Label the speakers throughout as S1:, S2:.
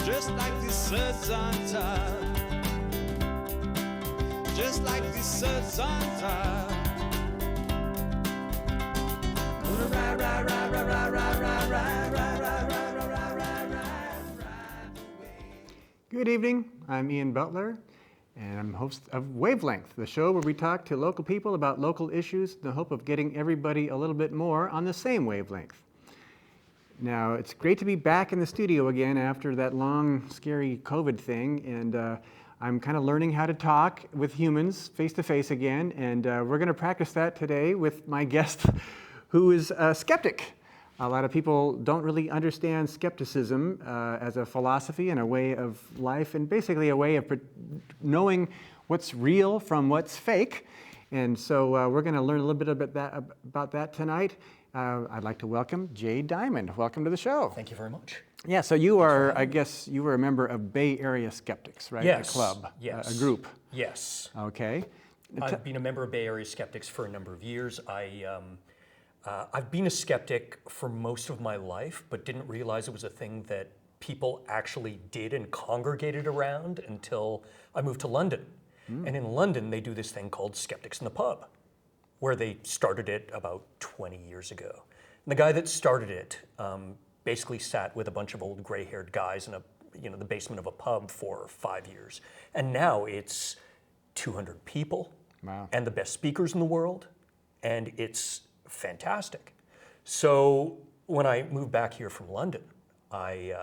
S1: just like the suds on top. Just like the suds on top. Gonna ride, ride, ride, ride, ride, ride, ride, ride, ride, ride, ride, ride, ride, ride away.
S2: Good evening, I'm Ian Butler, and I'm host of Wavelength, the show where we talk to local people about local issues in the hope of getting everybody a little bit more on the same wavelength. Now, it's great to be back in the studio again after that long, scary COVID thing, and I'm kind of learning how to talk with humans face-to-face again, and we're going to practice that today with my guest, who is a skeptic. A lot of people don't really understand skepticism as a philosophy and a way of life, and basically a way of knowing what's real from what's fake. And so we're going to learn a little bit about that tonight. I'd like to welcome Jay Diamond. Welcome to the show.
S3: Thank you very much.
S2: Yeah, so you are, I guess, you were a member of Bay Area Skeptics, right?
S3: Yes.
S2: A club,
S3: yes.
S2: A group.
S3: Yes.
S2: Okay.
S3: I've been a member of Bay Area Skeptics for a number of years. I've been a skeptic for most of my life, but didn't realize it was a thing that people actually did and congregated around until I moved to London. And in London, they do this thing called Skeptics in the Pub, where they started it about 20 years ago. And the guy that started it basically sat with a bunch of old gray-haired guys in the basement of a pub for 5 years. And now it's 200 people,
S2: wow,
S3: and the best speakers in the world, and it's fantastic. So when I moved back here from London, I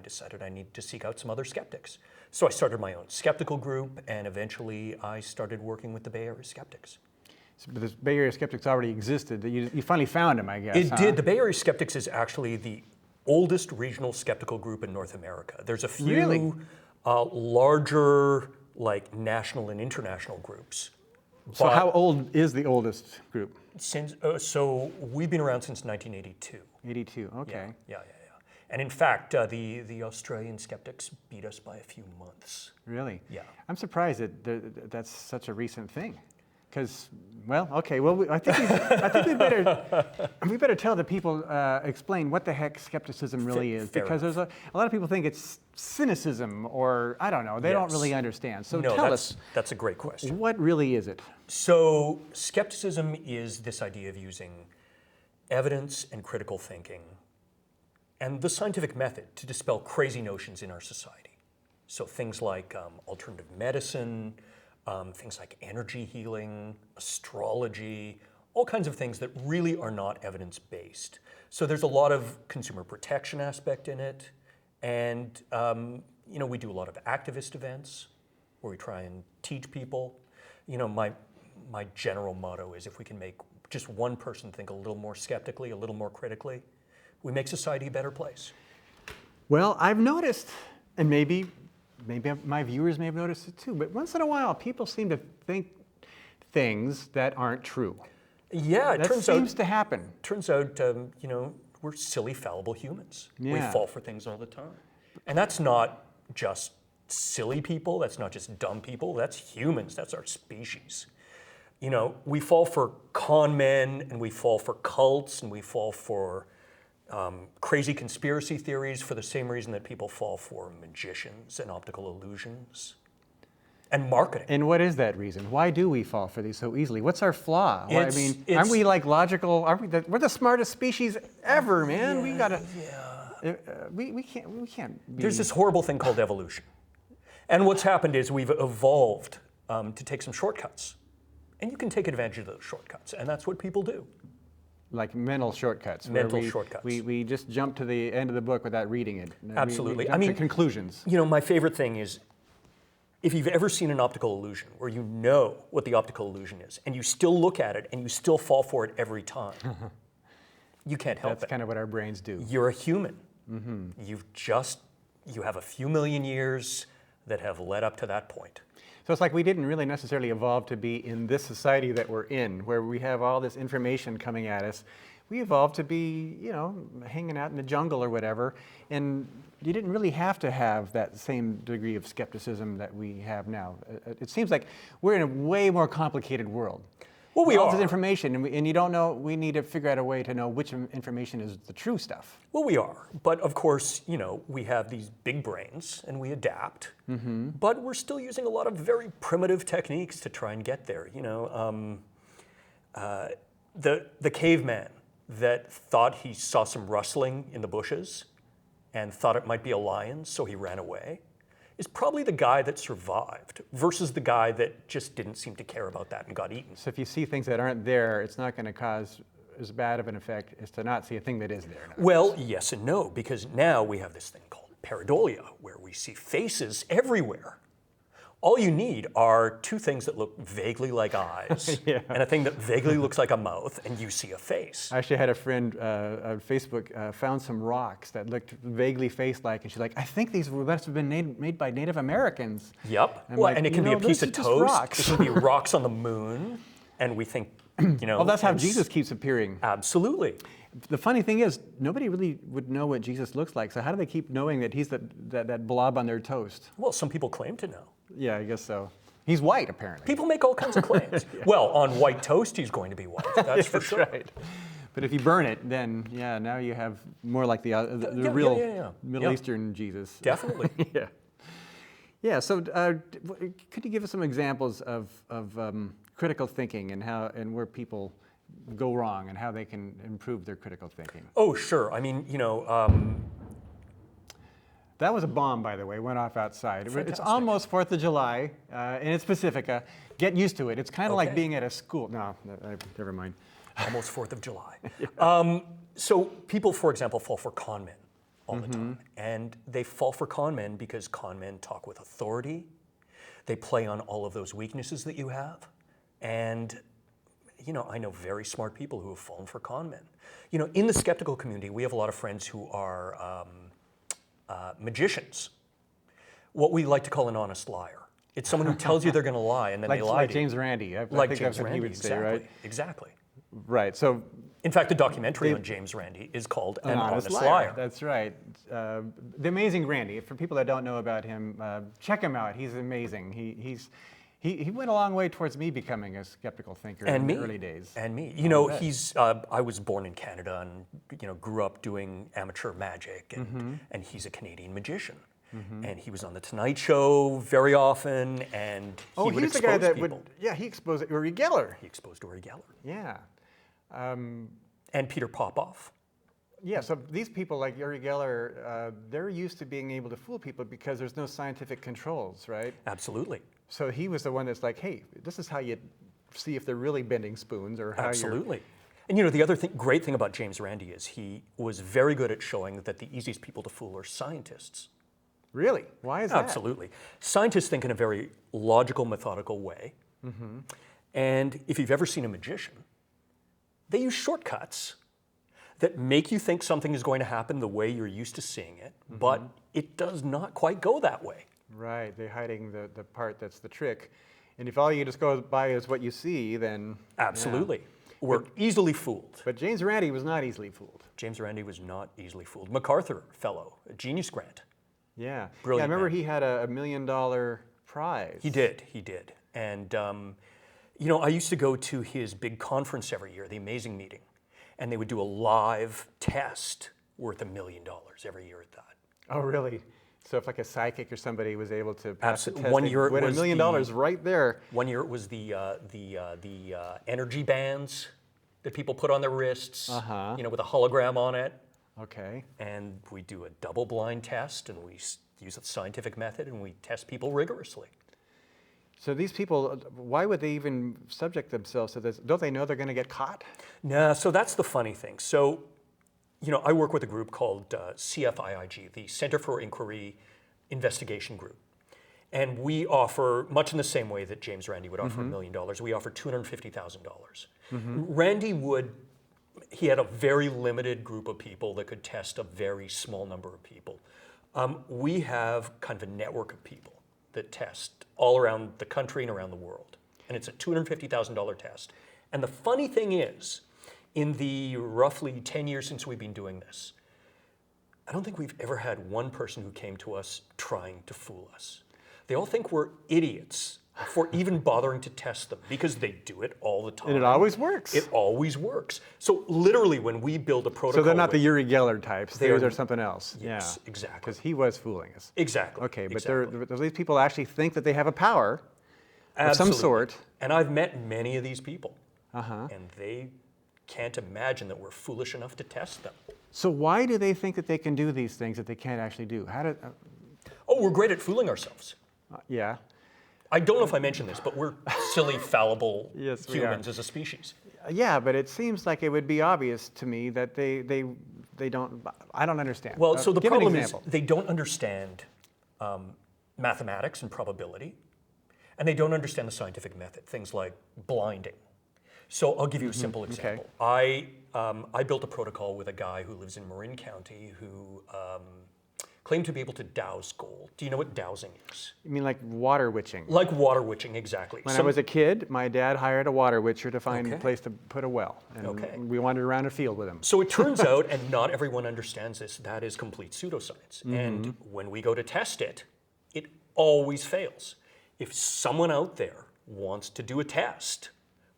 S3: decided I needed to seek out some other skeptics. So I started my own skeptical group, and eventually I started working with the Bay Area Skeptics.
S2: But the Bay Area Skeptics already existed. You finally found them, I guess.
S3: It did. The Bay Area Skeptics is actually the oldest regional skeptical group in North America. There's a few larger, like national and international groups.
S2: So how old is the oldest group?
S3: So we've been around since 1982.
S2: 82, okay.
S3: Yeah. And in fact, the Australian skeptics beat us by a few months.
S2: Really?
S3: Yeah.
S2: I'm surprised that that's such a recent thing. Because, well, okay, well, I think we better tell the people, explain what the heck skepticism really is. Because there's a lot of people think it's cynicism, or I don't know, they don't really understand. So tell us.
S3: That's a great question.
S2: What really is it?
S3: So skepticism is this idea of using evidence and critical thinking and the scientific method to dispel crazy notions in our society. So things like alternative medicine, things like energy healing, astrology, all kinds of things that really are not evidence-based. So there's a lot of consumer protection aspect in it, and we do a lot of activist events where we try and teach people. My general motto is if we can make just one person think a little more skeptically, a little more critically, we make society a better place.
S2: Well, I've noticed, and maybe my viewers may have noticed it too, but once in a while, people seem to think things that aren't true.
S3: Yeah,
S2: that seems to happen.
S3: Turns out, we're silly, fallible humans.
S2: Yeah.
S3: We fall for things all the time. And that's not just silly people, that's not just dumb people, that's humans, that's our species. We fall for con men, and we fall for cults, and we fall for crazy conspiracy theories for the same reason that people fall for magicians and optical illusions and marketing.
S2: And what is that reason? Why do we fall for these so easily? What's our flaw? Aren't we like logical? We're the smartest species ever, man.
S3: Yeah,
S2: we gotta.
S3: Yeah.
S2: We can't.
S3: There's this horrible thing called evolution, and what's happened is we've evolved to take some shortcuts, and you can take advantage of those shortcuts, and that's what people do.
S2: Like mental shortcuts.
S3: Shortcuts.
S2: We just jump to the end of the book without reading it.
S3: Absolutely.
S2: We jump to conclusions.
S3: My favorite thing is, if you've ever seen an optical illusion where you know what the optical illusion is, and you still look at it and you still fall for it every time, you can't help it.
S2: That's kind of what our brains do.
S3: You're a human. Mm-hmm. You have a few million years that have led up to that point.
S2: So it's like we didn't really necessarily evolve to be in this society that we're in, where we have all this information coming at us. We evolved to be, hanging out in the jungle or whatever, and you didn't really have to have that same degree of skepticism that we have now. It seems like we're in a way more complicated world.
S3: Well, we
S2: all this
S3: are.
S2: information, and you don't know. We need to figure out a way to know which information is the true stuff.
S3: Well, we are. But of course, we have these big brains and we adapt. But we're still using a lot of very primitive techniques to try and get there. The caveman that thought he saw some rustling in the bushes and thought it might be a lion, so he ran away, is probably the guy that survived versus the guy that just didn't seem to care about that and got eaten.
S2: So if you see things that aren't there, it's not going to cause as bad of an effect as to not see a thing that is there.
S3: Well, yes and no, because now we have this thing called pareidolia, where we see faces everywhere. All you need are two things that look vaguely like eyes and a thing that vaguely looks like a mouth, and you see a face.
S2: I actually had a friend on Facebook found some rocks that looked vaguely face-like, and she's like, I think these must have been made by Native Americans.
S3: Yep.
S2: I'm
S3: Well,
S2: like,
S3: and it can be a piece of
S2: those are just
S3: toast.
S2: rocks.
S3: It can be rocks on the moon, and we think,
S2: Well, that's how
S3: it's-
S2: Jesus keeps appearing.
S3: Absolutely.
S2: The funny thing is, nobody really would know what Jesus looks like, so how do they keep knowing that he's that blob on their toast?
S3: Well, some people claim to know.
S2: Yeah, I guess so. He's white, apparently.
S3: People make all kinds of claims. Well, on white toast, he's going to be white. That's for sure.
S2: Right. But if you burn it, then now you have more like the
S3: Yeah,
S2: real
S3: yeah.
S2: Middle
S3: Yeah.
S2: Eastern Jesus.
S3: Definitely.
S2: Yeah. Yeah. So could you give us some examples of critical thinking and where people go wrong and how they can improve their critical thinking?
S3: Oh, sure. I mean,
S2: That was a bomb, by the way, went off outside. It's
S3: Fantastic.
S2: almost 4th of July, and it's Pacifica. Get used to it. It's kind of like
S3: Okay.
S2: being at a school. No, never mind.
S3: almost 4th of July. So people, for example, fall for con men all the time. And they fall for con men because con men talk with authority. They play on all of those weaknesses that you have. And, I know very smart people who have fallen for con men. In the skeptical community, we have a lot of friends who are magicians. What we like to call an honest liar. It's someone who tells you they're going to lie and then they lie
S2: Like
S3: to you.
S2: James Randi. I
S3: Like
S2: think
S3: James
S2: that's what
S3: Randi,
S2: he would
S3: exactly.
S2: say, right?
S3: Exactly.
S2: Right. So
S3: In fact, the documentary on James Randi is called An Honest
S2: liar.
S3: Liar.
S2: That's right. The Amazing Randi. For people that don't know about him, check him out. He's amazing. He went a long way towards me becoming a skeptical thinker in the early days.
S3: And me.
S2: bet.
S3: I was born in Canada and, grew up doing amateur magic, and he's a Canadian magician. And he was on The Tonight Show very often, and he would
S2: he's
S3: expose
S2: the guy that
S3: people.
S2: would. Yeah, he exposed Uri Geller.
S3: He exposed Uri Geller.
S2: Yeah.
S3: And Peter Popoff.
S2: Yeah, so these people like Uri Geller, they're used to being able to fool people because there's no scientific controls, right?
S3: Absolutely.
S2: So he was the one that's like, hey, this is how you see if they're really bending spoons or how
S3: Absolutely. And the other great thing about James Randi is he was very good at showing that the easiest people to fool are scientists.
S2: Really? Why is that?
S3: Absolutely. Scientists think in a very logical, methodical way. And if you've ever seen a magician, they use shortcuts that make you think something is going to happen the way you're used to seeing it, but it does not quite go that way.
S2: Right, they're hiding the part that's the trick. And if all you just go by is what you see, then...
S3: Absolutely.
S2: Yeah.
S3: We're easily fooled.
S2: But James Randi was not easily fooled.
S3: James Randi was not easily fooled. MacArthur Fellow, a Genius Grant.
S2: Yeah.
S3: Brilliant
S2: I remember
S3: man.
S2: he had a $1 million prize.
S3: He did. And, I used to go to his big conference every year, the Amazing Meeting, and they would do a live test worth $1 million every year at that.
S2: Oh, really? So if like a psychic or somebody was able to pass the
S3: Absolutely.
S2: test,
S3: One
S2: they'd
S3: year it
S2: win
S3: was
S2: $1 million right there.
S3: One year it was the energy bands that people put on their wrists, with a hologram on it.
S2: Okay.
S3: And we do a double-blind test, and we use a scientific method, and we test people rigorously.
S2: So these people, why would they even subject themselves to this? Don't they know they're going to get caught?
S3: No, so that's the funny thing. So, I work with a group called CFIIG, the Center for Inquiry Investigation Group. And we offer, much in the same way that James Randi would offer $1 million, we offer $250,000. Randi he had a very limited group of people that could test a very small number of people. We have kind of a network of people that test all around the country and around the world. And it's a $250,000 test. And the funny thing is, in the roughly 10 years since we've been doing this, I don't think we've ever had one person who came to us trying to fool us. They all think we're idiots for even bothering to test them because they do it all the time.
S2: And it always works.
S3: It always works. So literally when we build a protocol...
S2: So they're not the Uri Geller types.
S3: They're
S2: They're something else.
S3: Yes,
S2: yeah.
S3: exactly.
S2: Because he was fooling us.
S3: Exactly.
S2: Okay, but
S3: exactly.
S2: these people actually think that they have a power of some
S3: Absolutely.
S2: sort.
S3: And I've met many of these people. And they can't imagine that we're foolish enough to test them.
S2: So why do they think that they can do these things that they can't actually do? How did?
S3: Oh, we're great at fooling ourselves.
S2: Yeah.
S3: I don't know if I mentioned this, but we're silly, fallible
S2: Yes, we
S3: humans as a species.
S2: Yeah, but it seems like it would be obvious to me that they don't. I don't understand.
S3: Well, so the
S2: give an
S3: problem is
S2: example.
S3: they don't understand mathematics and probability, and they don't understand the scientific method, things like blinding. So I'll give you a simple example. I built a protocol with a guy who lives in Marin County who claimed to be able to douse gold. Do you know what dowsing is?
S2: You mean like water witching?
S3: Like water witching, exactly.
S2: When I was a kid, my dad hired a water witcher to find a
S3: Okay.
S2: place to put a well. And
S3: Okay.
S2: we wandered around a field with him.
S3: So it turns out, and not everyone understands this, that is complete pseudoscience. And when we go to test it, it always fails. If someone out there wants to do a test,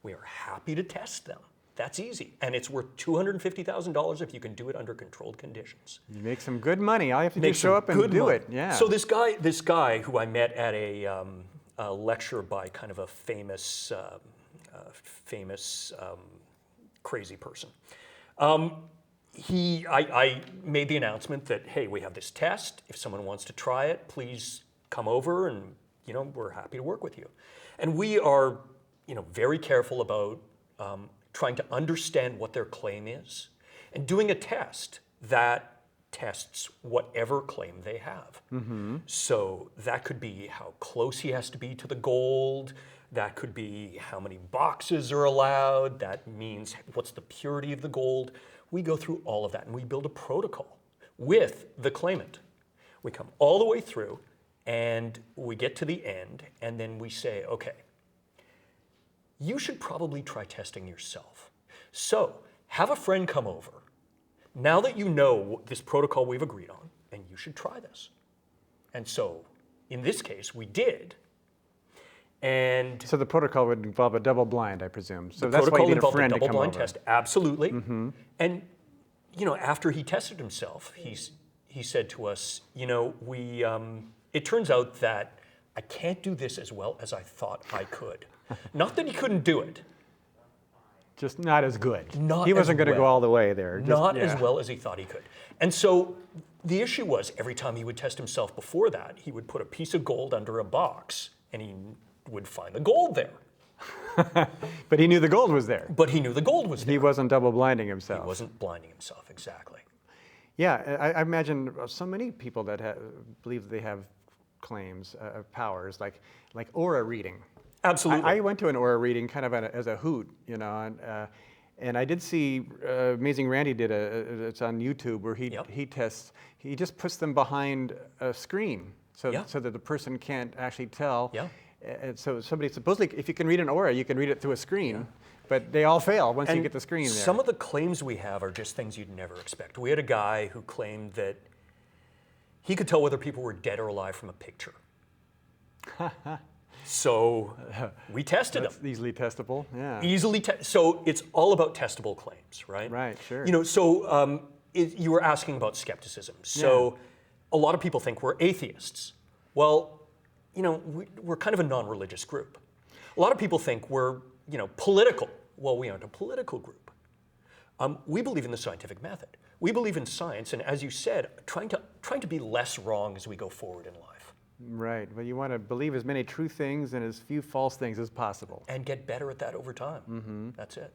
S3: we are happy to test them. That's easy. And it's worth $250,000 if you can do it under controlled conditions.
S2: You make some good money. All you have to do
S3: Make
S2: is show
S3: some
S2: up and
S3: good
S2: do
S3: money.
S2: it. Yeah.
S3: So this guy who I met at a lecture by kind of a famous crazy person. I made the announcement that, hey, we have this test. If someone wants to try it, please come over and, we're happy to work with you. And we are, very careful about trying to understand what their claim is and doing a test that tests whatever claim they have. So that could be how close he has to be to the gold. That could be how many boxes are allowed. That means what's the purity of the gold. We go through all of that and we build a protocol with the claimant. We come all the way through and we get to the end and then we say, okay, you should probably try testing yourself. So have a friend come over. Now that you know this protocol we've agreed on, and you should try this. And so in this case, we did. And
S2: So the protocol would involve a double blind, I presume. So
S3: the
S2: that's why
S3: protocol
S2: you need a
S3: involved a
S2: friend to come
S3: double-blind
S2: over.
S3: test, absolutely. And after he tested himself, he said to us, it turns out that I can't do this as well as I thought I could. Not that he couldn't do it.
S2: Just not as good.
S3: Not
S2: he wasn't
S3: as
S2: going to go
S3: well.
S2: all the way there.
S3: Not as well as he thought he could. And so the issue was every time he would test himself before that, he would put a piece of gold under a box and he would find the gold there.
S2: But he knew the gold was there.
S3: But he knew the gold was there.
S2: He wasn't double blinding himself.
S3: He wasn't blinding himself, exactly.
S2: Yeah, I imagine so many people that believe they have claims, powers, like aura reading.
S3: Absolutely.
S2: I went to an aura reading kind of as a hoot, and I did see Amazing Randy did it's on YouTube where he tests. He just puts them behind a screen so that the person can't actually tell.
S3: Yeah.
S2: And so somebody supposedly, if you can read an aura, you can read it through a screen, but they all fail once you get the screen there.
S3: Some of the claims we have are just things you'd never expect. We had a guy who claimed that he could tell whether people were dead or alive from a picture. So we tested
S2: That's
S3: them.
S2: easily testable, yeah.
S3: So it's all about testable claims, right?
S2: Right, sure.
S3: You were asking about skepticism. So a lot of people think we're atheists. Well, we're kind of a non-religious group. A lot of people think we're, political. Well, we aren't a political group. We believe in the scientific method. We believe in science, and as you said, trying to be less wrong as we go forward in life.
S2: Right. Well, you want to believe as many true things and as few false things as possible.
S3: And get better at that over time. That's it.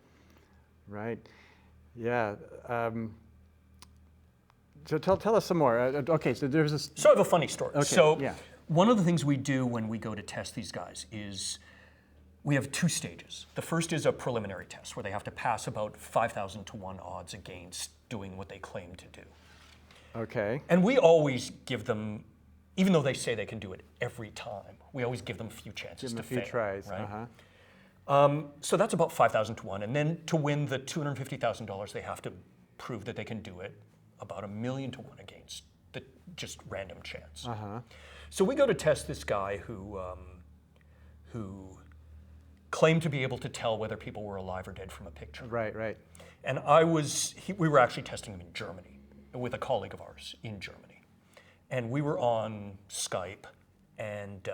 S2: Right. Yeah. So tell us some more. Okay. So there's this.
S3: So I have a funny story.
S2: Okay,
S3: One of the things we do when we go to test these guys is we have two stages. The first is a preliminary test where they have to pass about 5,000 to 1 odds against doing what they claim to do.
S2: Okay.
S3: And we always give them, even though they say they can do it every time, we always give them a few chances to fail.
S2: A few tries.
S3: Right? So that's about 5,000 to 1. And then to win the $250,000, they have to prove that they can do it about 1,000,000 to 1 against just random chance. So we go to test this guy who claimed to be able to tell whether people were alive or dead from a picture.
S2: Right, right.
S3: And we were actually testing him in Germany with a colleague of ours in Germany. And we were on Skype, and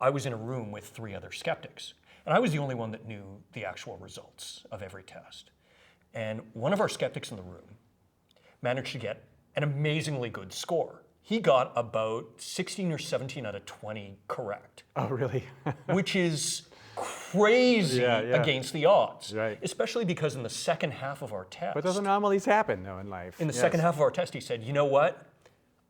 S3: I was in a room with 3 other skeptics. And I was the only one that knew the actual results of every test. And one of our skeptics in the room managed to get an amazingly good score. He got about 16 or 17 out of 20 correct.
S2: Oh, really?
S3: Which is crazy against the odds.
S2: Right.
S3: Especially because in the second half of our test.
S2: But those anomalies happen, though, in life.
S3: In the second half of our test, he said, you know what?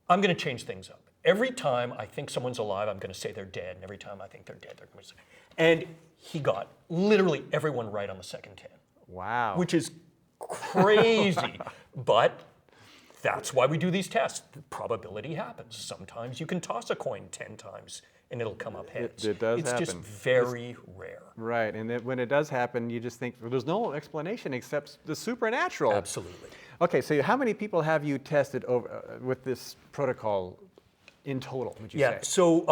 S3: I'm going to change things up. Every time I think someone's alive, I'm going to say they're dead. And every time I think they're dead, they're going to say. And he got literally everyone right on the second 10.
S2: Wow.
S3: Which is crazy. But that's why we do these tests. The probability happens. Sometimes you can toss a coin 10 times and it'll come up heads.
S2: It does happen.
S3: It's just very rare.
S2: Right, and when it does happen, you just think, well, there's no explanation except the supernatural.
S3: Absolutely.
S2: Okay, so how many people have you tested over, with this protocol in total, would you say?
S3: So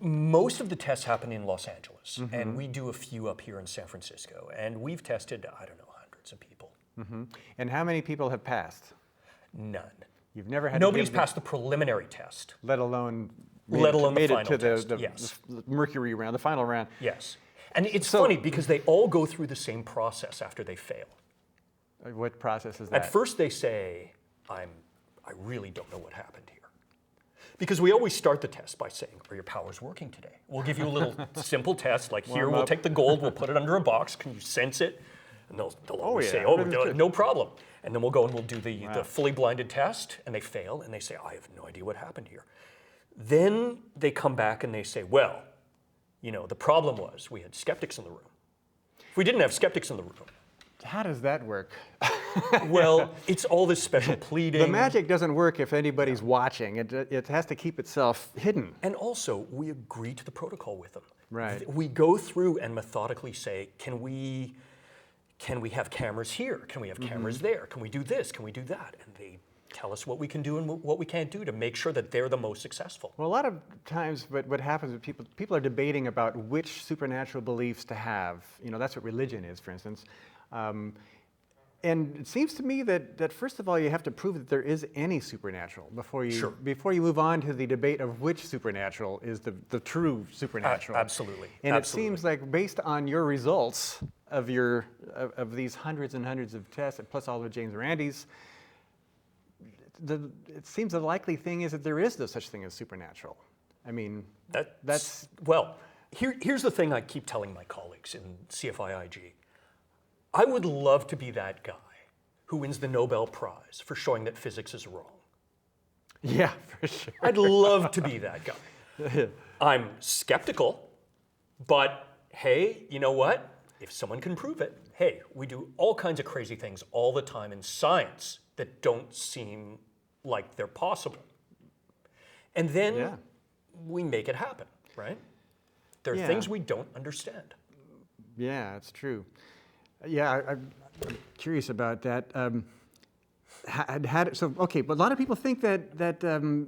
S3: most of the tests happen in Los Angeles, and we do a few up here in San Francisco, and we've tested, I don't know, hundreds of people.
S2: And how many people have passed?
S3: None.
S2: You've never had
S3: Nobody's
S2: to give
S3: passed the preliminary test.
S2: let alone made
S3: Let
S2: it,
S3: alone the
S2: made it
S3: final
S2: to
S3: test,
S2: the
S3: yes.
S2: Mercury round, the final round.
S3: Yes. And it's funny because they all go through the same process after they fail.
S2: What process is that?
S3: At first they say, I really don't know what happened here. Because we always start the test by saying, are your powers working today? We'll give you a little simple test, like here, we'll take the gold, we'll put it under a box, can you sense it? And they'll always say, no problem. And then we'll go and we'll do the fully blinded test, and they fail, and they say, I have no idea what happened here. Then they come back and they say, well, you know, the problem was we had skeptics in the room. If we didn't have skeptics in the room,
S2: How does that work?
S3: well, it's all this special pleading.
S2: The magic doesn't work if anybody's watching. It has to keep itself hidden.
S3: And also, we agree to the protocol with them.
S2: Right.
S3: We go through and methodically say, can we have cameras here? Can we have cameras there? Can we do this? Can we do that? And they tell us what we can do and what we can't do to make sure that they're the most successful.
S2: Well, a lot of times what happens is people are debating about which supernatural beliefs to have. You know, that's what religion is, for instance. And it seems to me that first of all, you have to prove that there is any supernatural before you move on to the debate of which supernatural is the true supernatural.
S3: Absolutely.
S2: And
S3: absolutely.
S2: it seems like based on your results of these hundreds and hundreds of tests, plus all of James Randi's, it seems the likely thing is that there is no such thing as supernatural. I mean, that's
S3: well. Here's the thing I keep telling my colleagues in CFIIG. I would love to be that guy who wins the Nobel Prize for showing that physics is wrong.
S2: Yeah, for sure.
S3: I'd love to be that guy. I'm skeptical, but hey, you know what? If someone can prove it, hey, we do all kinds of crazy things all the time in science that don't seem like they're possible. And then we make it happen, right? There are things we don't understand.
S2: Yeah, it's true. Yeah, I'm curious about that. Okay, but a lot of people think that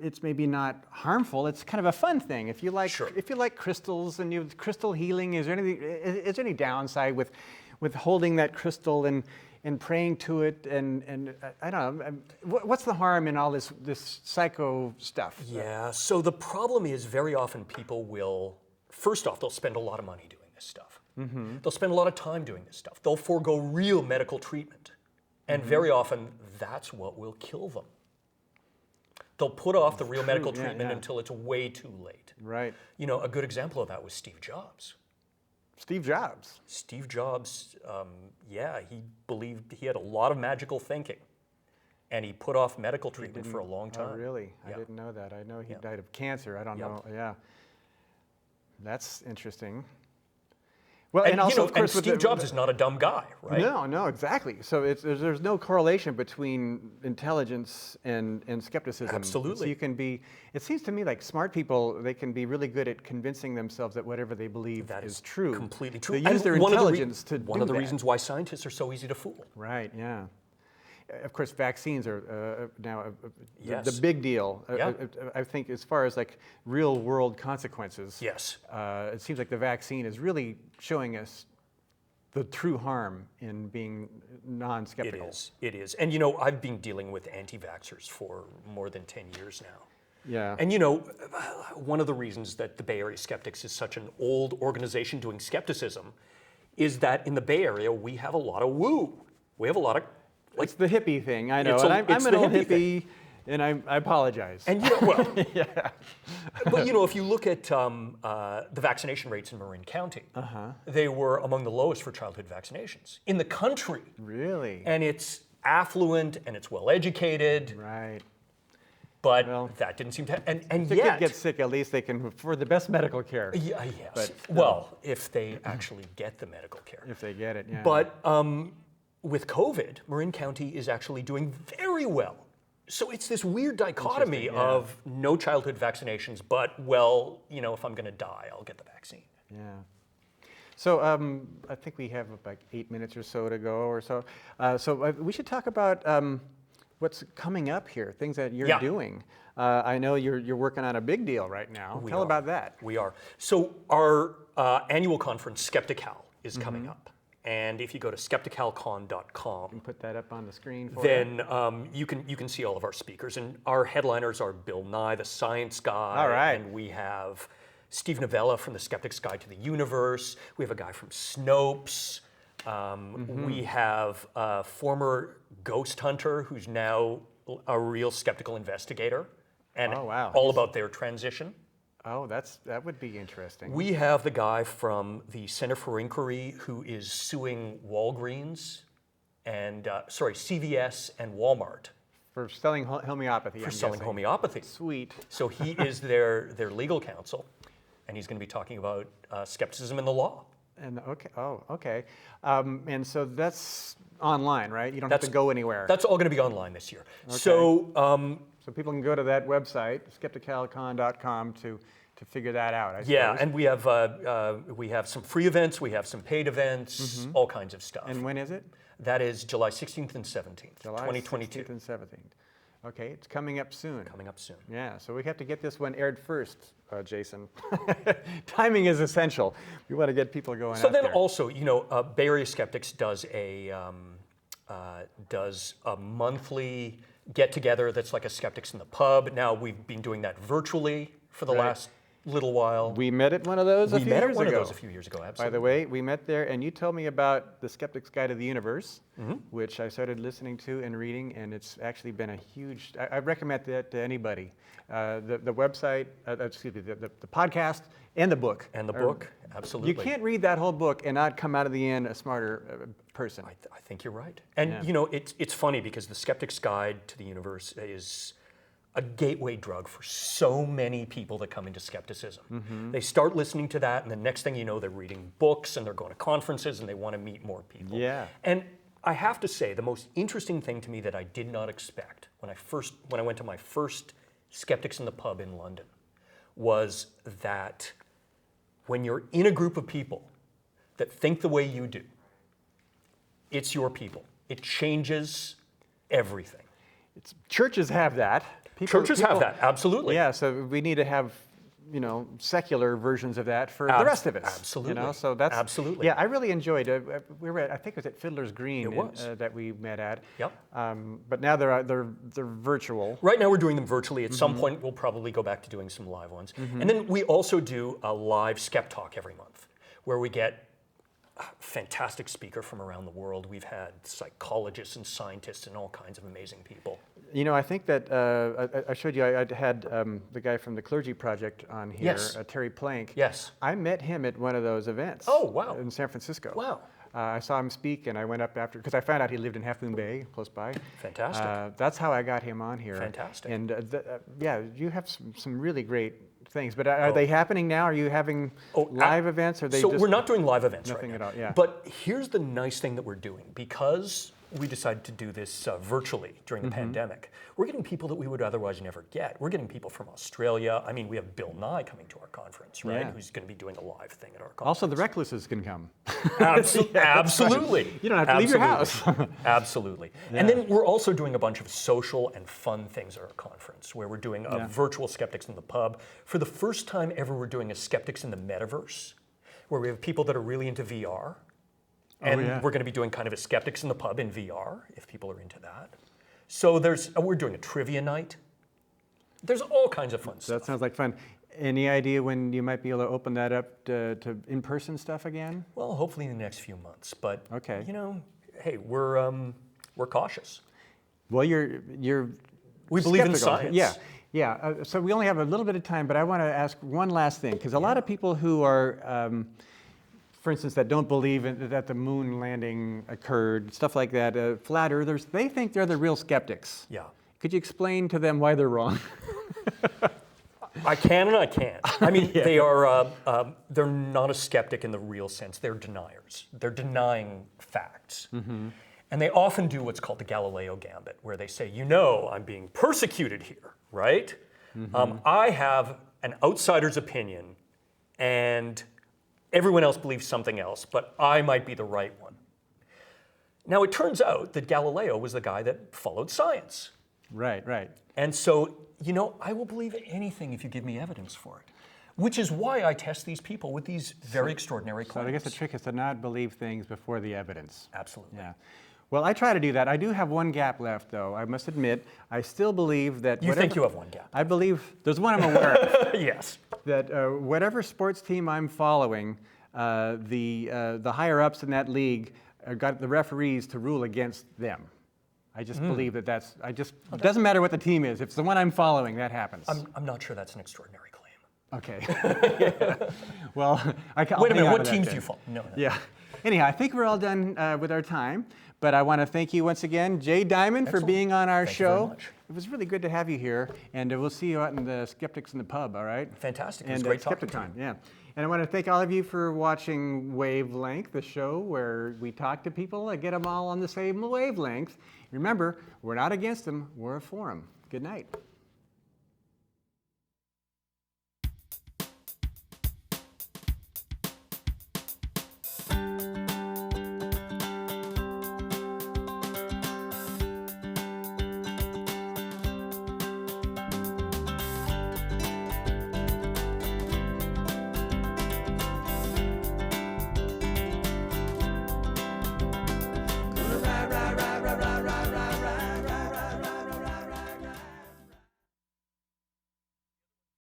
S2: it's maybe not harmful. It's kind of a fun thing. If you like crystals and crystal healing, is there any downside with holding that crystal and praying to it? And I don't know. What's the harm in all this psycho stuff?
S3: Yeah. So the problem is very often people will, first off, they'll spend a lot of money doing this stuff. They'll spend a lot of time doing this stuff. They'll forego real medical treatment. And very often, that's what will kill them. They'll put off the real medical treatment until it's way too late.
S2: Right.
S3: You know, a good example of that was Steve Jobs.
S2: Steve Jobs.
S3: Steve Jobs, he believed he had a lot of magical thinking. And he put off medical treatment for a long time.
S2: Oh, really?
S3: Yeah.
S2: I didn't know that. I know he died of cancer. I don't know. Yeah. That's interesting. Well, and also, of course,
S3: Steve Jobs is not a dumb guy, right?
S2: No, exactly. So there's no correlation between intelligence and skepticism.
S3: Absolutely.
S2: So it seems to me like smart people, they can be really good at convincing themselves that whatever they believe is true.
S3: Completely true.
S2: They use their intelligence to do that.
S3: One of the reasons why scientists are so easy to fool.
S2: Right, yeah. of course, vaccines are now
S3: Yes.
S2: the big deal.
S3: Yeah.
S2: I think as far as like real world consequences,
S3: Yes.
S2: it seems like the vaccine is really showing us the true harm in being non-skeptical.
S3: It is. And I've been dealing with anti-vaxxers for more than 10 years now.
S2: Yeah.
S3: And one of the reasons that the Bay Area Skeptics is such an old organization doing skepticism is that in the Bay Area we have a lot of woo. We have a lot of
S2: It's the hippie thing, I know.
S3: It's
S2: And
S3: a-
S2: I'm
S3: it's
S2: an
S3: the
S2: old
S3: hippie
S2: hippie, and I apologize.
S3: and but if you look at the vaccination rates in Marin County, they were among the lowest for childhood vaccinations in the country.
S2: Really?
S3: And it's affluent and it's well educated,
S2: Right.
S3: but
S2: Well,
S3: that didn't seem to. And
S2: If they
S3: yet,
S2: could get sick, at least they can afford the best medical care.
S3: yeah, yes.
S2: But
S3: Well, if they actually get the medical care.
S2: If they get it, yeah.
S3: But with COVID, Marin County is actually doing very well. So it's this weird dichotomy
S2: Interesting, yeah.
S3: of no childhood vaccinations, but if I'm going to die, I'll get the vaccine.
S2: Yeah. So I think we have about 8 minutes or so to go or so. We should talk about what's coming up here, things that you're
S3: Yeah.
S2: doing. I know you're working on a big deal right now. Tell about that.
S3: We are. So our annual conference, Skeptical, is
S2: Mm-hmm.
S3: coming up. And if you go to skepticalcon.com,
S2: Put that up on the screen for you.
S3: then you can see all of our speakers. And our headliners are Bill Nye, the science guy.
S2: All right.
S3: And we have Steve Novella from the Skeptics Guide to the Universe. We have a guy from Snopes. We have a former ghost hunter who's now a real skeptical investigator. And
S2: Oh, wow.
S3: all about their transition.
S2: Oh, that would be interesting.
S3: We have the guy from the Center for Inquiry who is suing Walgreens and, CVS and Walmart
S2: For selling homeopathy,
S3: for
S2: I'm
S3: selling
S2: guessing.
S3: homeopathy.
S2: Sweet.
S3: So he is their legal counsel, and he's going to be talking about skepticism in the law.
S2: And okay. And so that's online, right? You don't have to go anywhere.
S3: That's all going to be online this year. So
S2: So people can go to that website, skepticalcon.com, to figure that out, I
S3: yeah,
S2: suppose.
S3: and we have some free events, we have some paid events, all kinds of stuff.
S2: And when is it?
S3: That is July 16th and 17th,
S2: July
S3: 2022.
S2: 16th and 17th. Okay, it's coming up soon.
S3: Coming up soon.
S2: Yeah, so we have to get this one aired first, Jason. Timing is essential. We want to get people going
S3: So
S2: out
S3: then
S2: there.
S3: also, Bay Area Skeptics does a monthly get-together that's like a Skeptics in the Pub. Now, we've been doing that virtually for the
S2: Right.
S3: last little while.
S2: We met at one of those a
S3: We
S2: few
S3: met
S2: years
S3: at one
S2: ago.
S3: of those a few years ago, absolutely.
S2: By the way, we met there, and you told me about the Skeptics Guide to the Universe,
S3: Mm-hmm.
S2: which I started listening to and reading, and it's actually been a huge. I recommend that to anybody. The website, the podcast, and the book.
S3: And the book, absolutely.
S2: You can't read that whole book and not come out of the end a smarter person.
S3: I think you're right. And
S2: Yeah.
S3: it's funny because the Skeptic's Guide to the Universe is a gateway drug for so many people that come into skepticism.
S2: Mm-hmm.
S3: They start listening to that, and the next thing you know, they're reading books and they're going to conferences and they want to meet more people.
S2: Yeah.
S3: And I have to say, the most interesting thing to me that I did not expect when I went to my first Skeptics in the Pub in London was that when you're in a group of people that think the way you do, it's your people. It changes everything.
S2: Churches have that.
S3: Churches have that, absolutely.
S2: Yeah, so we need to have, secular versions of that for the rest of us.
S3: Absolutely.
S2: So that's
S3: Absolutely.
S2: Yeah, I really enjoyed it. We were at, I think it was at Fiddler's Green.
S3: It was.
S2: That we met at.
S3: Yep.
S2: But now they're virtual.
S3: Right now we're doing them virtually. At
S2: Mm-hmm.
S3: some point we'll probably go back to doing some live ones. And then we also do a live Skep Talk every month where we get a fantastic speaker from around the world. We've had psychologists and scientists and all kinds of amazing people.
S2: I think that I showed you. I had the guy from the Clergy Project on here,
S3: Yes.
S2: Terry Plank.
S3: Yes.
S2: I met him at one of those events.
S3: Oh, wow.
S2: In San Francisco.
S3: Wow.
S2: I saw him speak, and I went up after because I found out he lived in Half Moon Bay, close by.
S3: Fantastic.
S2: That's how I got him on here.
S3: Fantastic.
S2: And yeah, you have some really great things. But are they happening now? Are you having live events? Or are they
S3: So
S2: just
S3: we're not doing live events
S2: nothing
S3: right
S2: at
S3: now.
S2: all, yeah.
S3: But here's the nice thing that we're doing. Because we decided to do this virtually during the pandemic, we're getting people that we would otherwise never get. We're getting people from Australia. I mean, we have Bill Nye coming to our conference, right?
S2: Yeah.
S3: Who's going to be doing a live thing at our conference.
S2: Also, the Recklesses can come.
S3: Absolutely.
S2: You don't have to leave your house.
S3: Absolutely. And then we're also doing a bunch of social and fun things at our conference, where we're doing a virtual Skeptics in the Pub. For the first time ever, we're doing a Skeptics in the Metaverse, where we have people that are really into VR. And we're going to be doing kind of a Skeptics in the Pub in VR, if people are into that. So we're doing a trivia night. There's all kinds of fun stuff.
S2: That sounds like fun. Any idea when you might be able to open that up to in-person stuff again?
S3: Well, hopefully in the next few months. But
S2: Okay.
S3: you know, hey, we're cautious.
S2: Well,
S3: We believe in
S2: skeptical.
S3: science.
S2: Yeah. So we only have a little bit of time, but I want to ask one last thing, because a lot of people who are, for instance, that don't believe that the moon landing occurred, stuff like that, flat earthers, they think they're the real skeptics.
S3: Yeah.
S2: Could you explain to them why they're wrong?
S3: I can and I can't. I mean, they're not a skeptic in the real sense. They're deniers. They're denying facts. And they often do what's called the Galileo gambit, where they say, you know, I'm being persecuted here, right? I have an outsider's opinion, and everyone else believes something else, but I might be the right one. Now, it turns out that Galileo was the guy that followed science.
S2: Right.
S3: And so, you know, I will believe anything if you give me evidence for it, which is why I test these people with these very extraordinary claims.
S2: So I guess the trick is to not believe things before the evidence.
S3: Absolutely.
S2: Yeah. Well, I try to do that. I do have one gap left, though. I must admit, I still believe that.
S3: You think you have one gap?
S2: I believe there's one I'm aware of.
S3: Yes.
S2: That whatever sports team I'm following, the higher ups in that league got the referees to rule against them. I just believe that it doesn't matter what the team is. If it's the one I'm following, that happens.
S3: I'm not sure that's an extraordinary claim.
S2: Okay. Well,
S3: Wait a minute, what teams do you follow? No.
S2: Yeah. Anyhow, I think we're all done with our time, but I want to thank you once again, Jay Diamond, for being on our
S3: Thank
S2: show.
S3: you very much.
S2: It was really good to have you here, and we'll see you out in the Skeptics in the Pub, all right?
S3: Fantastic. It
S2: And
S3: was great talking to you.
S2: Skepticon, yeah. And I want to thank all of you for watching Wavelength, the show where we talk to people and get them all on the same wavelength. Remember, we're not against them, we're for them. Good night.